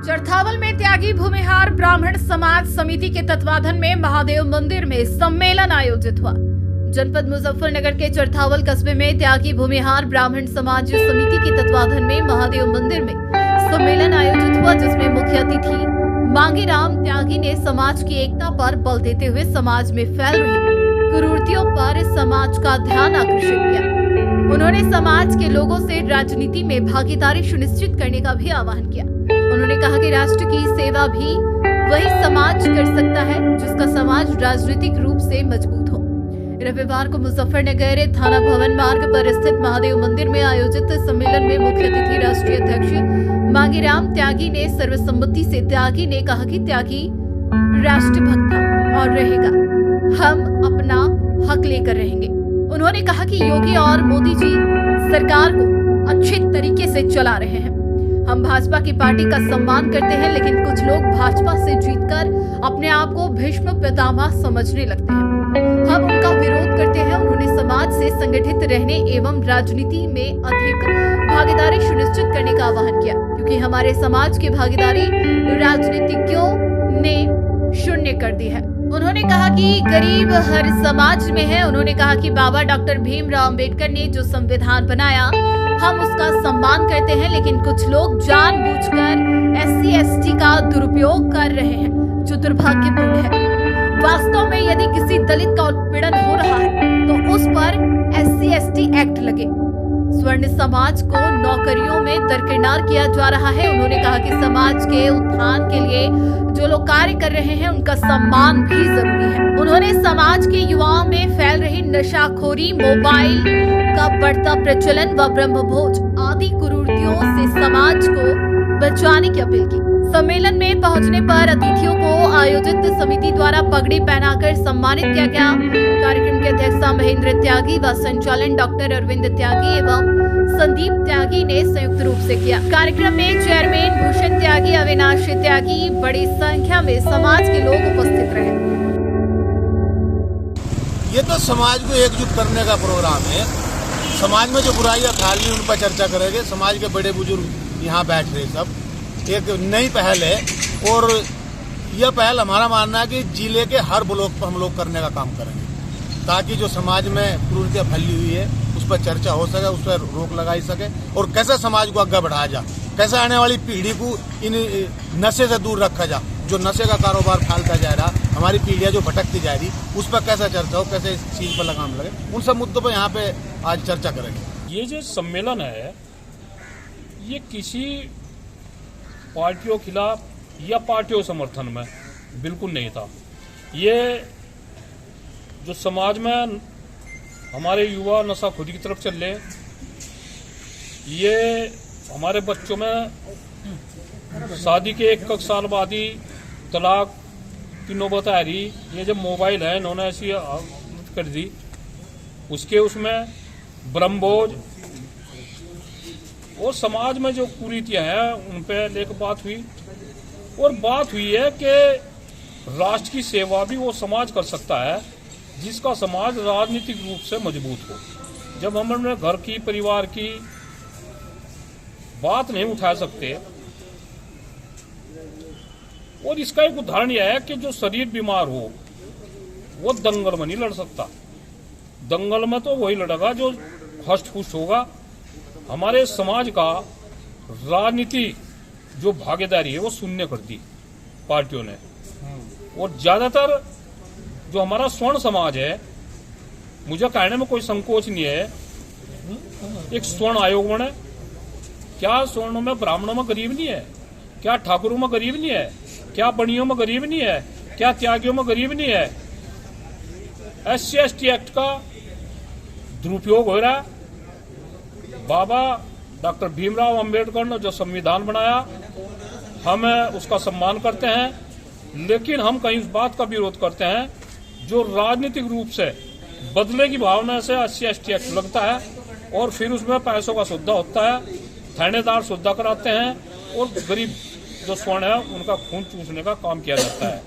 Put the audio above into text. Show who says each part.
Speaker 1: चरथावल में त्यागी भूमिहार ब्राह्मण समाज समिति के तत्वाधान में महादेव मंदिर में सम्मेलन आयोजित हुआ। जनपद मुजफ्फरनगर के चरथावल कस्बे में त्यागी भूमिहार ब्राह्मण समाज समिति के तत्वाधान में महादेव मंदिर में सम्मेलन आयोजित हुआ, जिसमें मुख्य अतिथि मांगीराम त्यागी ने समाज की एकता पर बल देते हुए समाज में फैल रही कुरीतियों पर समाज का ध्यान आकर्षित किया। उन्होंने समाज के लोगों से राजनीति में भागीदारी सुनिश्चित करने का भी आह्वान किया। उन्होंने कहा कि राष्ट्र की सेवा भी वही समाज कर सकता है जिसका समाज राजनीतिक रूप से मजबूत हो। रविवार को मुजफ्फरनगर थाना भवन मार्ग पर स्थित महादेव मंदिर में आयोजित सम्मेलन में मुख्य अतिथि राष्ट्रीय अध्यक्ष मांगीराम त्यागी ने सर्वसम्मति से त्यागी ने कहा कि त्यागी राष्ट्रभक्त था और रहेगा। हम अपना हक लेकर रहेंगे। उन्होंने कहा कि योगी और मोदी जी सरकार को अच्छे तरीके से चला रहे हैं। हम भाजपा की पार्टी का सम्मान करते हैं, लेकिन कुछ लोग भाजपा से जीतकर अपने आप को भीष्म पितामह समझने लगते हैं। हम उनका विरोध करते हैं। उन्होंने समाज से संगठित रहने एवं राजनीति में अधिक भागीदारी सुनिश्चित करने का आह्वान किया, क्योंकि हमारे समाज की भागीदारी राजनीतिज्ञों ने शून्य कर दी है। उन्होंने कहा कि गरीब हर समाज में है। उन्होंने कहा कि बाबा डॉक्टर भीमराव अंबेडकर ने जो संविधान बनाया हम उसका सम्मान करते हैं, लेकिन कुछ लोग जानबूझकर SC/ST का दुरुपयोग कर रहे हैं, जो दुर्भाग्यपूर्ण है। वास्तव में यदि किसी दलित का उत्पीड़न हो रहा है तो उस पर SC/ST एक्ट लगे। स्वर्ण समाज को नौकरियों में दरकिनार किया जा रहा है। उन्होंने कहा कि समाज के उत्थान के लिए जो लोग कार्य कर रहे हैं उनका सम्मान भी जरूरी है। उन्होंने समाज के युवाओं में फैल रही नशाखोरी, मोबाइल का बढ़ता प्रचलन व ब्रह्मभोज आदि कुरीतियों से समाज को बचाने की अपील की। सम्मेलन में पहुंचने पर अतिथियों को आयोजित समिति द्वारा पगड़ी पहनाकर सम्मानित किया गया। कार्यक्रम की अध्यक्षता महेंद्र त्यागी व संचालन डॉक्टर अरविंद त्यागी एवं संदीप त्यागी ने संयुक्त रूप से किया। कार्यक्रम में चेयरमैन भूषण त्यागी, अविनाश त्यागी, बड़ी संख्या में समाज के लोग उपस्थित रहे।
Speaker 2: ये तो समाज को एकजुट करने का प्रोग्राम है। समाज में जो बुराइयां फैल रही उन पर चर्चा करेंगे। समाज के बड़े बुजुर्ग यहाँ बैठ रहे सब। एक नई पहल है और यह पहल हमारा मानना है कि जिले के हर ब्लॉक पर हम लोग करने का काम करेंगे, ताकि जो समाज में कुरीतियां फैली हुई है उस पर चर्चा हो सके, उस पर रोक लगाई सके और कैसे समाज को आगे बढ़ाया जा, कैसे आने वाली पीढ़ी को इन नशे से दूर रखा जा। जो नशे का कारोबार फैलता जा रहा, हमारी पीढ़ियां जो भटकती जा रही, उस पर कैसे चर्चा हो, कैसे इस चीज पर लगाम लगे, उन सब मुद्दों पर यहाँ पे आज चर्चा करेंगे।
Speaker 3: ये जो सम्मेलन है ये किसी पार्टियों खिलाफ या पार्टियों समर्थन में बिल्कुल नहीं था। ये जो समाज में हमारे युवा नशाखोरी की तरफ चल रहे, ये हमारे बच्चों में शादी के 1 साल बाद ही तलाक की नौबत आ रही। ये जब मोबाइल है इन्होंने ऐसी कर दी, उसमें ब्रह्मभोज और समाज में जो कुरीतियां हैं उन पर लेकर बात हुई। और बात हुई है कि राष्ट्र की सेवा भी वो समाज कर सकता है जिसका समाज राजनीतिक रूप से मजबूत हो। जब हम अपने घर की, परिवार की बात नहीं उठा सकते, और इसका एक उदाहरण यह है कि जो शरीर बीमार हो वो दंगल में नहीं लड़ सकता। दंगल में तो वही लड़ेगा जो हष्ट पुष्ट होगा। हमारे समाज का राजनीति जो भागीदारी है वो शून्य कर दी पार्टियों ने। और ज्यादातर जो हमारा स्वर्ण समाज है, मुझे कहने में कोई संकोच नहीं है, एक स्वर्ण आयोग बने। क्या स्वर्णों में ब्राह्मणों में गरीब नहीं है? क्या ठाकुरों में गरीब नहीं है? क्या बनियों में गरीब नहीं है? क्या त्यागियों में गरीब नहीं है? SC/ST एक्ट का दुरुपयोग हो रहा है। बाबा डॉक्टर भीमराव अंबेडकर ने जो संविधान बनाया हम उसका सम्मान करते हैं, लेकिन हम कहीं उस बात का विरोध करते हैं जो राजनीतिक रूप से बदले की भावना से SC/ST एक्ट लगता है और फिर उसमें पैसों का सौदा होता है, थानेदार सौदा कराते हैं और गरीब जो स्वर्ण है उनका खून चूसने का काम किया जाता है।